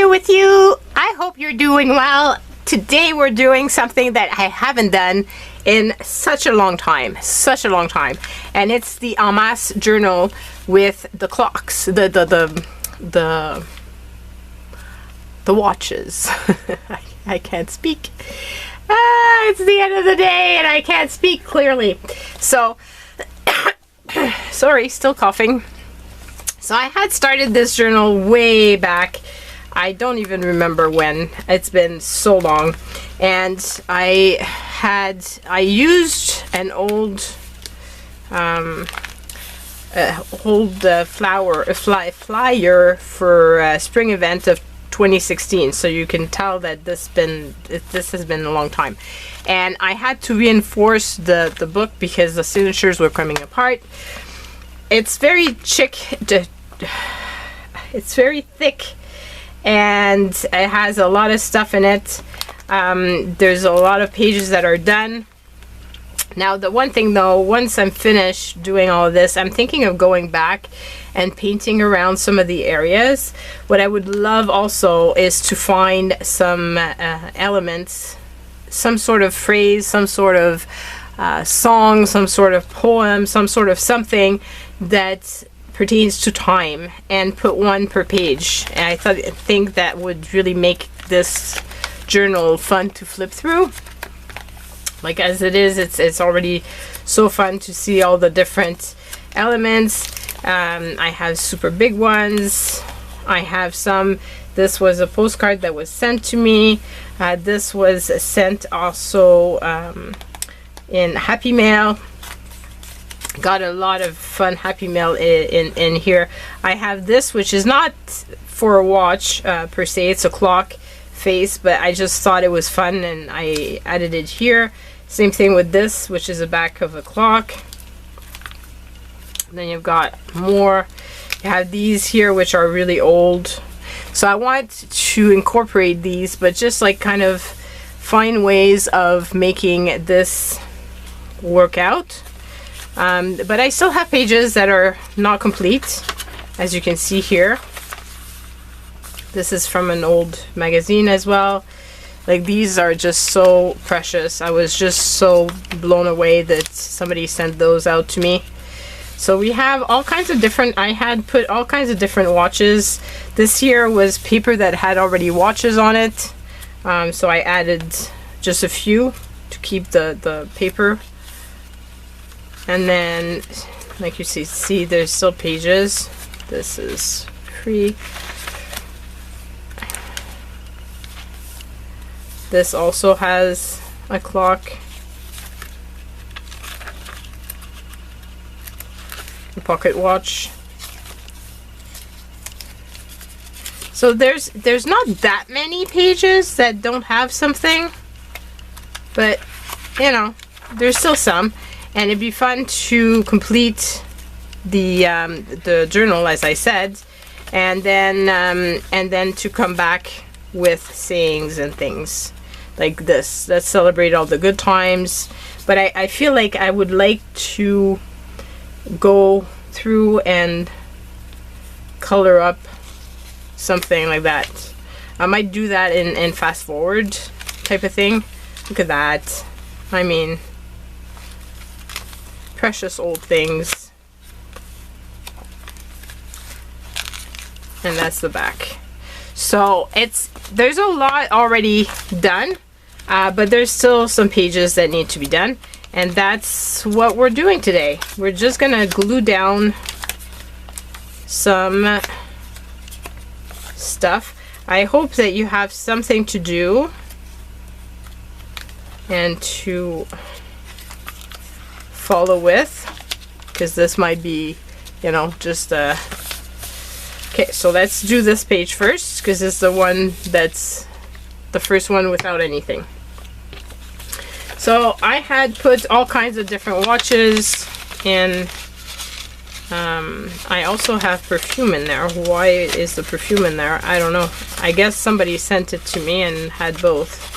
here with you. I hope you're doing well. Today we're doing something that I haven't done in such a long time, and it's the en masse journal with the clocks, the watches. I can't speak. It's the end of the day and I can't speak clearly. So, sorry, still coughing. So I had started this journal way back. I don't even remember when. It's been so long. And I used an old flyer for spring event of 2016, so you can tell that this has been a long time. And I had to reinforce the book because the signatures were coming apart. It's very it's very thick, and it has a lot of stuff in it. There's a lot of pages that are done. Now, the one thing though, once I'm finished doing all of this, I'm thinking of going back and painting around some of the areas. What I would love also is to find some elements, some sort of phrase, some sort of song, some sort of poem, some sort of something that pertains to time, and put one per page. And I think that would really make this journal fun to flip through. Like as it is, it's already so fun to see all the different elements. I have super big ones. I have some. This was a postcard that was sent to me. This was sent also in Happy Mail. Got a lot of fun Happy Mail in here. I have this, which is not for a watch per se. It's a clock face, but I just thought it was fun and I added it here. Same thing with this, which is the back of a clock. Then you've got more. You have these here, which are really old. So I want to incorporate these, but just like kind of find ways of making this work out. But I still have pages that are not complete, as you can see here. This is from an old magazine as well. Like, these are just so precious. I was just so blown away that somebody sent those out to me. So we have all kinds of different, I had put all kinds of different watches. This here was paper that had already watches on it. So I added just a few to keep the paper. And then, like you see there's still pages. This is free. This also has a clock. A pocket watch. So there's not that many pages that don't have something, but you know, there's still some. And it'd be fun to complete the journal, as I said, and then to come back with sayings and things like this. Let's celebrate all the good times. But I feel like I would like to go through and color up something like that. I might do that in fast forward type of thing. Look at that. I mean, precious old things. And that's the back. So there's a lot already done, but there's still some pages that need to be done, and that's what we're doing today. We're just gonna glue down some stuff. I hope that you have something to do and to follow with, because this might be, you know, just okay. So let's do this page first, because it's the one that's the first one without anything. So I had put all kinds of different watches in. I also have perfume in there. Why is the perfume in there? I don't know. I guess somebody sent it to me and had both.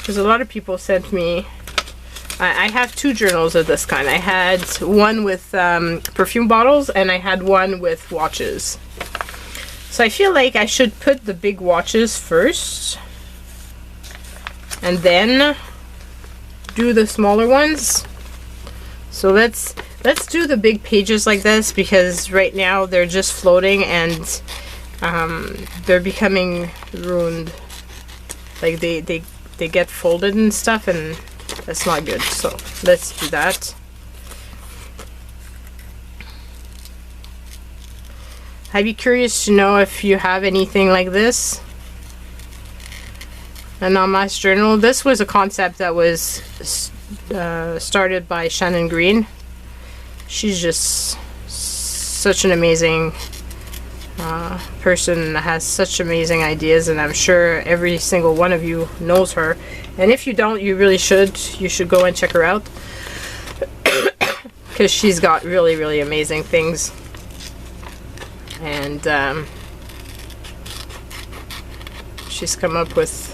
Because a lot of people sent me I have 2 journals of this kind. I had one with perfume bottles, and I had one with watches. So I feel like I should put the big watches first, and then do the smaller ones. So let's do the big pages like this, because right now they're just floating and they're becoming ruined. Like they get folded and stuff, and that's not good. So let's do that. I'd be curious to know if you have anything like this. An en masse journal. This was a concept that was started by Shannon Green. She's just such an amazing person that has such amazing ideas, and I'm sure every single one of you knows her. And if you don't, you really should. You should go and check her out, because she's got really, really amazing things. And she's come up with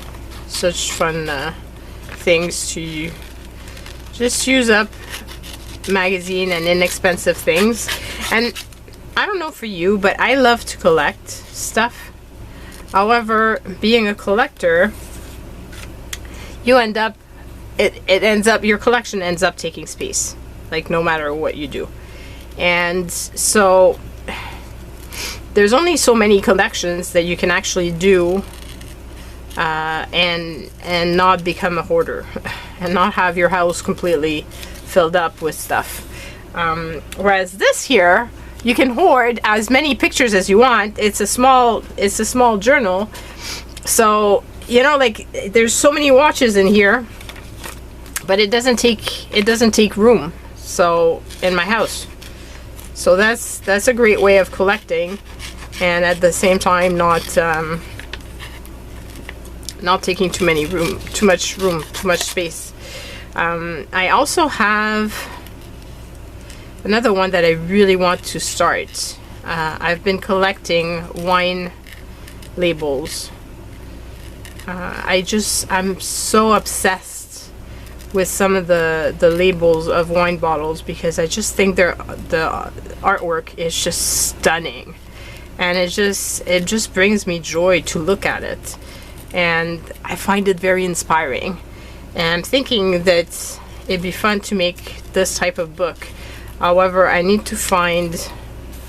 such fun things to just use up magazine and inexpensive things. And I don't know for you, but I love to collect stuff. However, being a collector, you end up, your collection ends up taking space, like no matter what you do. And so there's only so many collections that you can actually do and not become a hoarder and not have your house completely filled up with stuff. Whereas this here, you can hoard as many pictures as you want. It's a small journal, so you know, like, there's so many watches in here, but it doesn't take room so in my house. So that's a great way of collecting, and at the same time not taking too much space. I also have another one that I really want to start. I've been collecting wine labels. I'm so obsessed with some of the labels of wine bottles, because I just think the artwork is just stunning, and it just brings me joy to look at it, and I find it very inspiring. And I'm thinking that it'd be fun to make this type of book. However, I need to find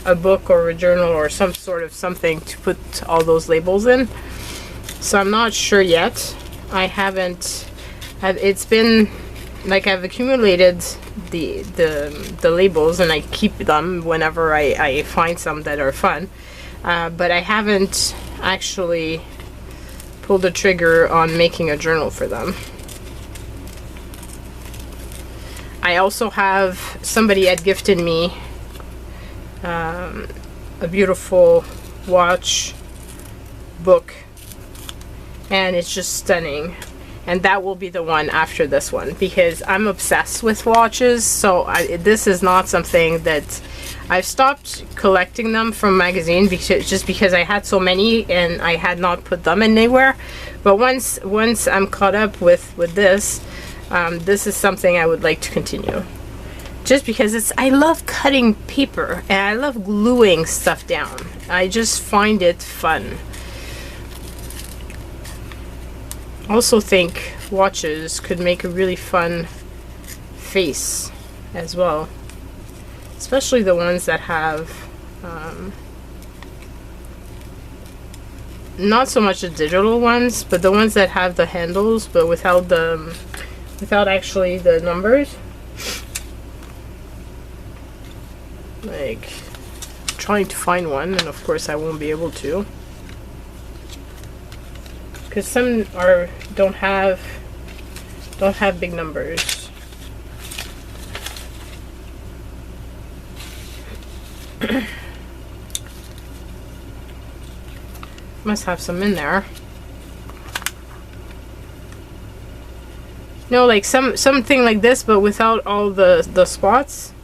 a book or a journal or some sort of something to put all those labels in. So I'm not sure yet. It's been like I've accumulated the labels, and I keep them whenever I find some that are fun. But I haven't actually pulled the trigger on making a journal for them. I also have, somebody had gifted me a beautiful watch book, and it's just stunning, and that will be the one after this one, because I'm obsessed with watches. So this is not something that I've stopped collecting them from magazine, because I had so many and I had not put them anywhere. But once I'm caught up with this, this is something I would like to continue, just because I love cutting paper and I love gluing stuff down. I just find it fun. Also think watches could make a really fun face as well, especially the ones that have not so much the digital ones, but the ones that have the handles but without actually the numbers. Like, trying to find one, and of course I won't be able to, because some don't have big numbers. Must have some in there. No, like something like this, but without all the spots.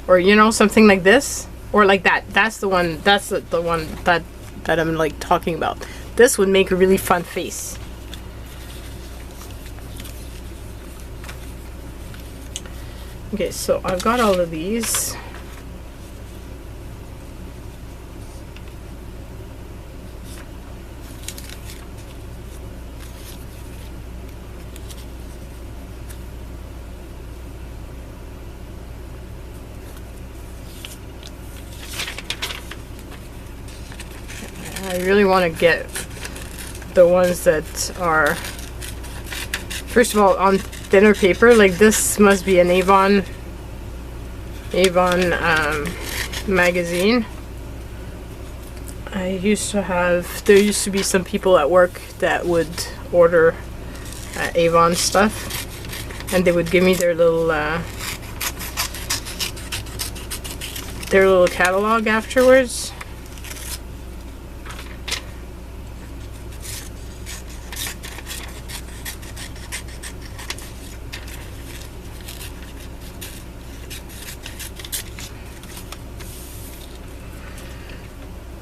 Or, you know, something like this. or like that. That's the one. That's the one that I'm like talking about. This would make a really fun face. Okay, so I've got all of these. I really want to get the ones that are, first of all, on thinner paper. Like this must be an Avon magazine. There used to be some people at work that would order Avon stuff, and they would give me their little catalog afterwards.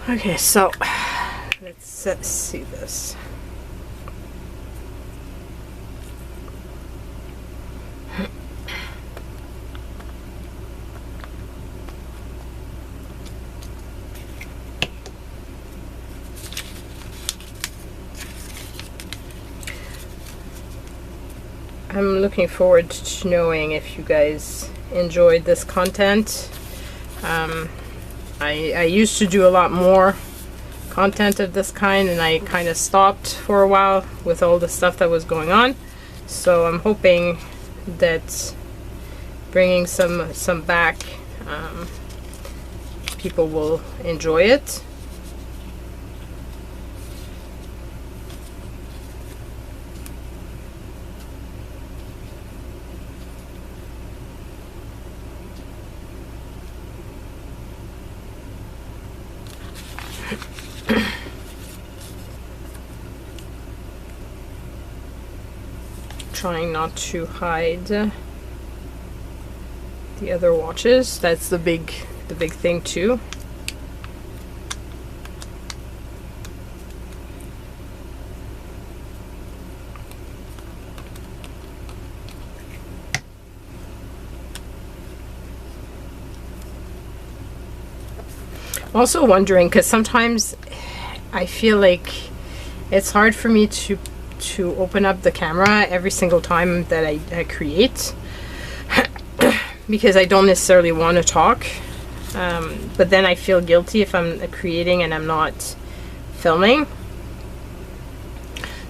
Okay, so let's see this. I'm looking forward to knowing if you guys enjoyed this content. I used to do a lot more content of this kind, and I kind of stopped for a while with all the stuff that was going on. So I'm hoping that bringing some back, people will enjoy it. Trying not to hide the other watches. That's the big thing too. I'm also wondering, because sometimes I feel like it's hard for me to open up the camera every single time that I create because I don't necessarily want to talk, but then I feel guilty if I'm creating and I'm not filming.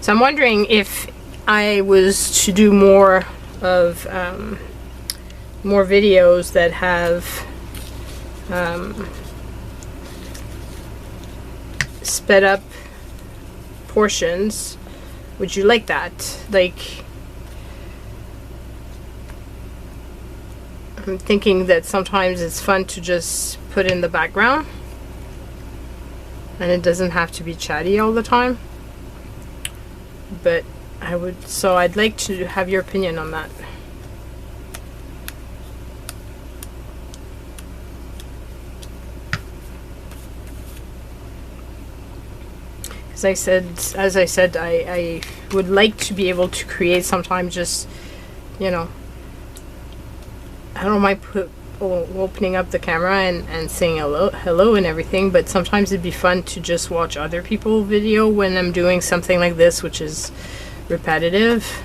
So I'm wondering if I was to do more of more videos that have sped up portions. Would you like that? Like, I'm thinking that sometimes it's fun to just put in the background and it doesn't have to be chatty all the time. But I'd like to have your opinion on that. As I said, I would like to be able to create sometimes, just, you know, I don't mind opening up the camera and saying hello and everything, but sometimes it'd be fun to just watch other people's video when I'm doing something like this, which is repetitive.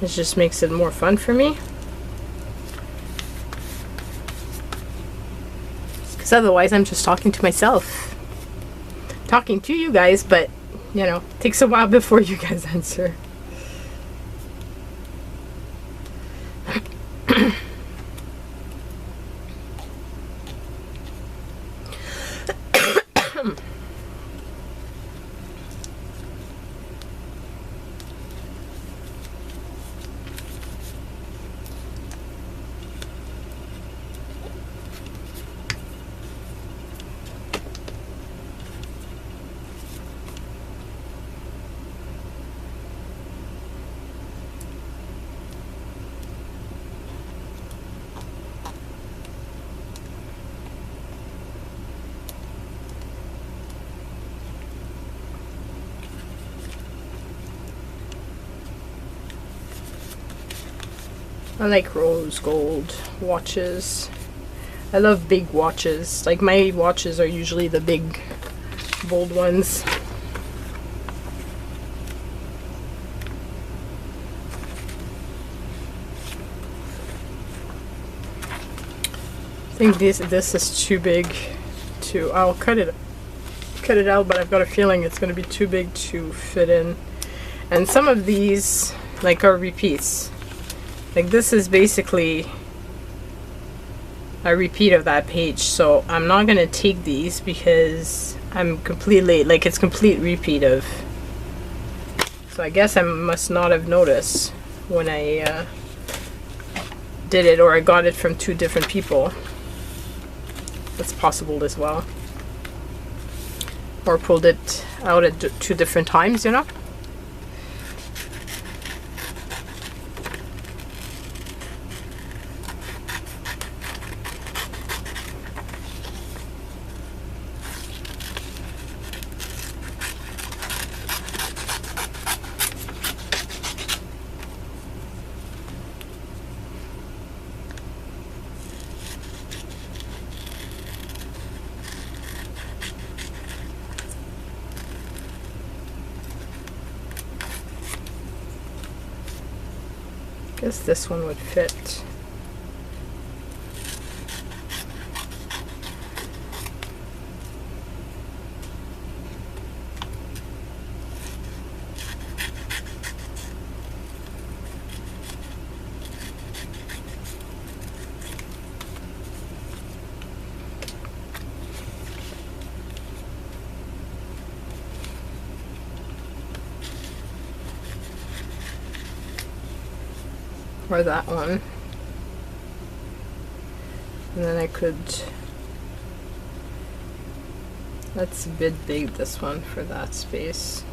It just makes it more fun for me. Because otherwise I'm just talking to myself. Talking to you guys, but you know, it takes a while before you guys answer. I like rose gold watches. I love big watches. Like my watches are usually the big, bold ones. I think this is too big to. I'll cut it out, but I've got a feeling it's going to be too big to fit in. And some of these like are repeats. Like this is basically a repeat of that page, so I'm not going to take these because I'm completely, like, it's complete repeat of. So I guess I must not have noticed when I did it, or I got it from two different people. That's possible as well. Or pulled it out at two different times, you know? I guess this one would fit. Or that one. And then I could, that's a bit big, this one, for that space.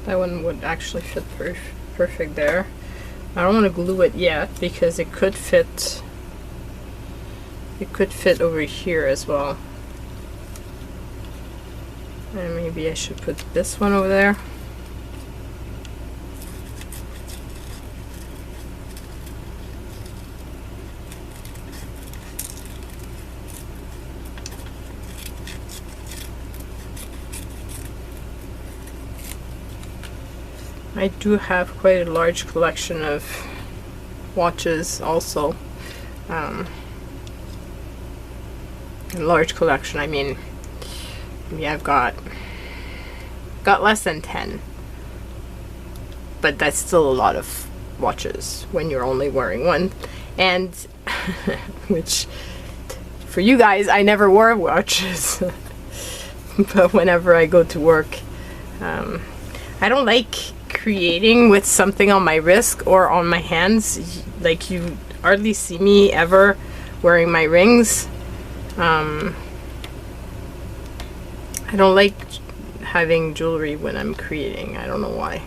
That one would actually fit perfect there. I don't want to glue it yet because it could fit. It could fit over here as well. And maybe I should put this one over there. I do have quite a large collection of watches also. A large collection, I mean, yeah, I've got less than 10. But that's still a lot of watches when you're only wearing one. And, which, for you guys, I never wore watches. But whenever I go to work, I don't like creating with something on my wrist or on my hands. Like, you hardly see me ever wearing my rings. I don't like having jewelry when I'm creating. I don't know why.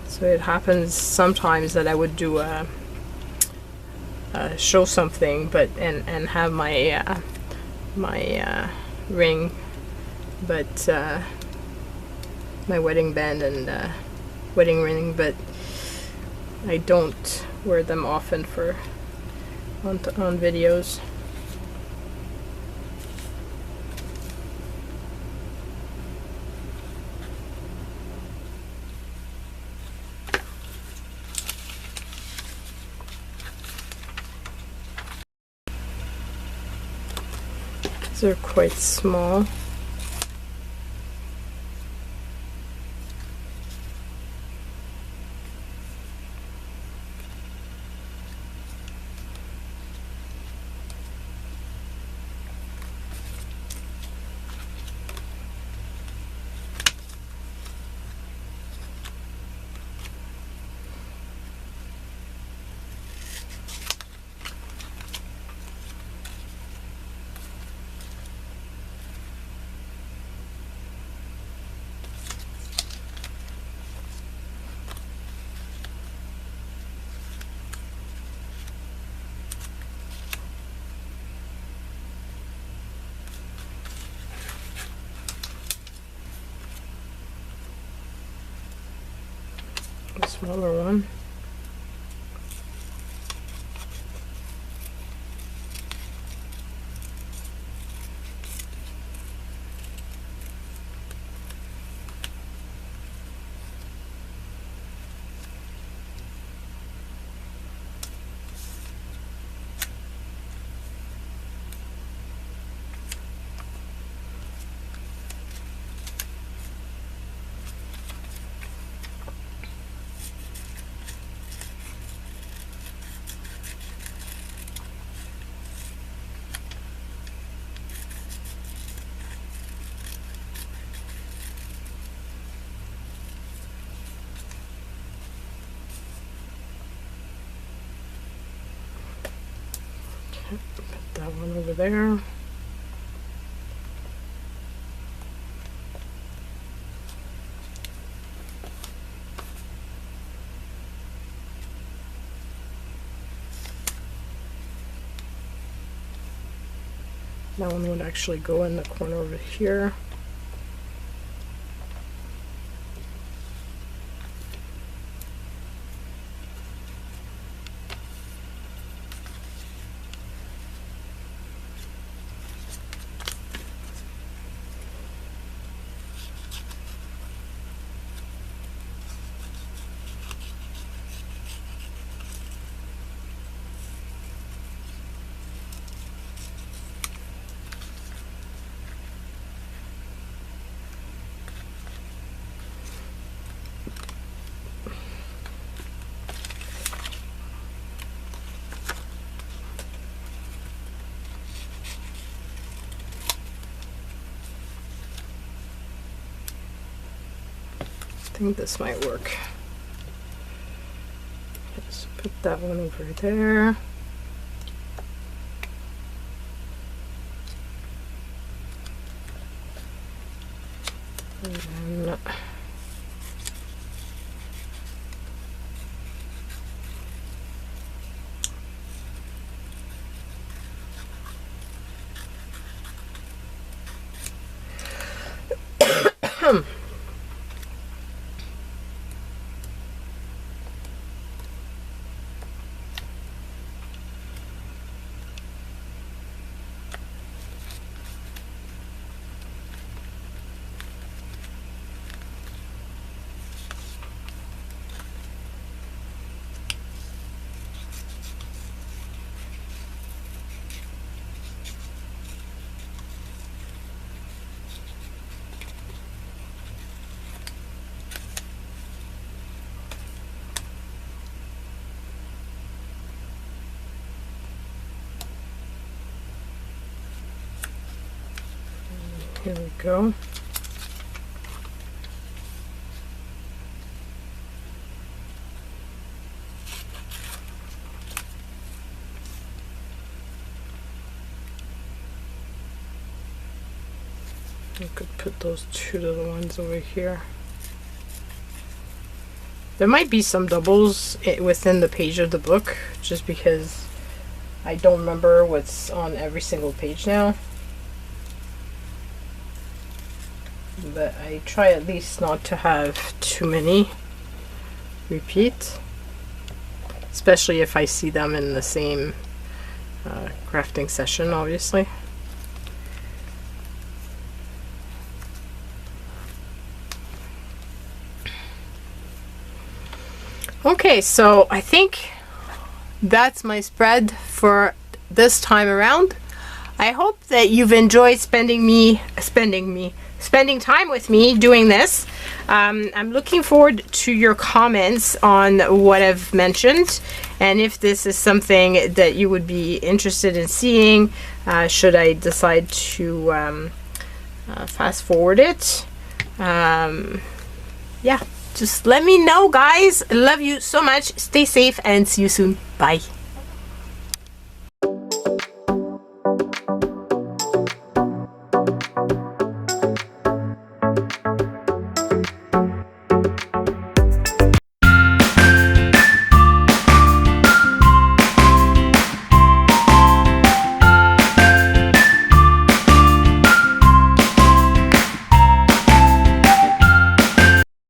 So it happens sometimes that I would do a show something, but and have my my ring, but my wedding band and wedding ring, but I don't wear them often for on videos. These are quite small. smaller one. Put that one over there. That one would actually go in the corner over here. I think this might work. Just put that one over there. And then here we go. I could put those two little ones over here. There might be some doubles within the page of the book, just because I don't remember what's on every single page now. But I try at least not to have too many repeat, especially if I see them in the same crafting session, obviously. Okay, so I think that's my spread for this time around. I hope that you've enjoyed spending time with me doing this. I'm looking forward to your comments on what I've mentioned, and if this is something that you would be interested in seeing, should I decide to fast forward it. Yeah, just let me know, guys. I love you so much. Stay safe and see you soon. Bye.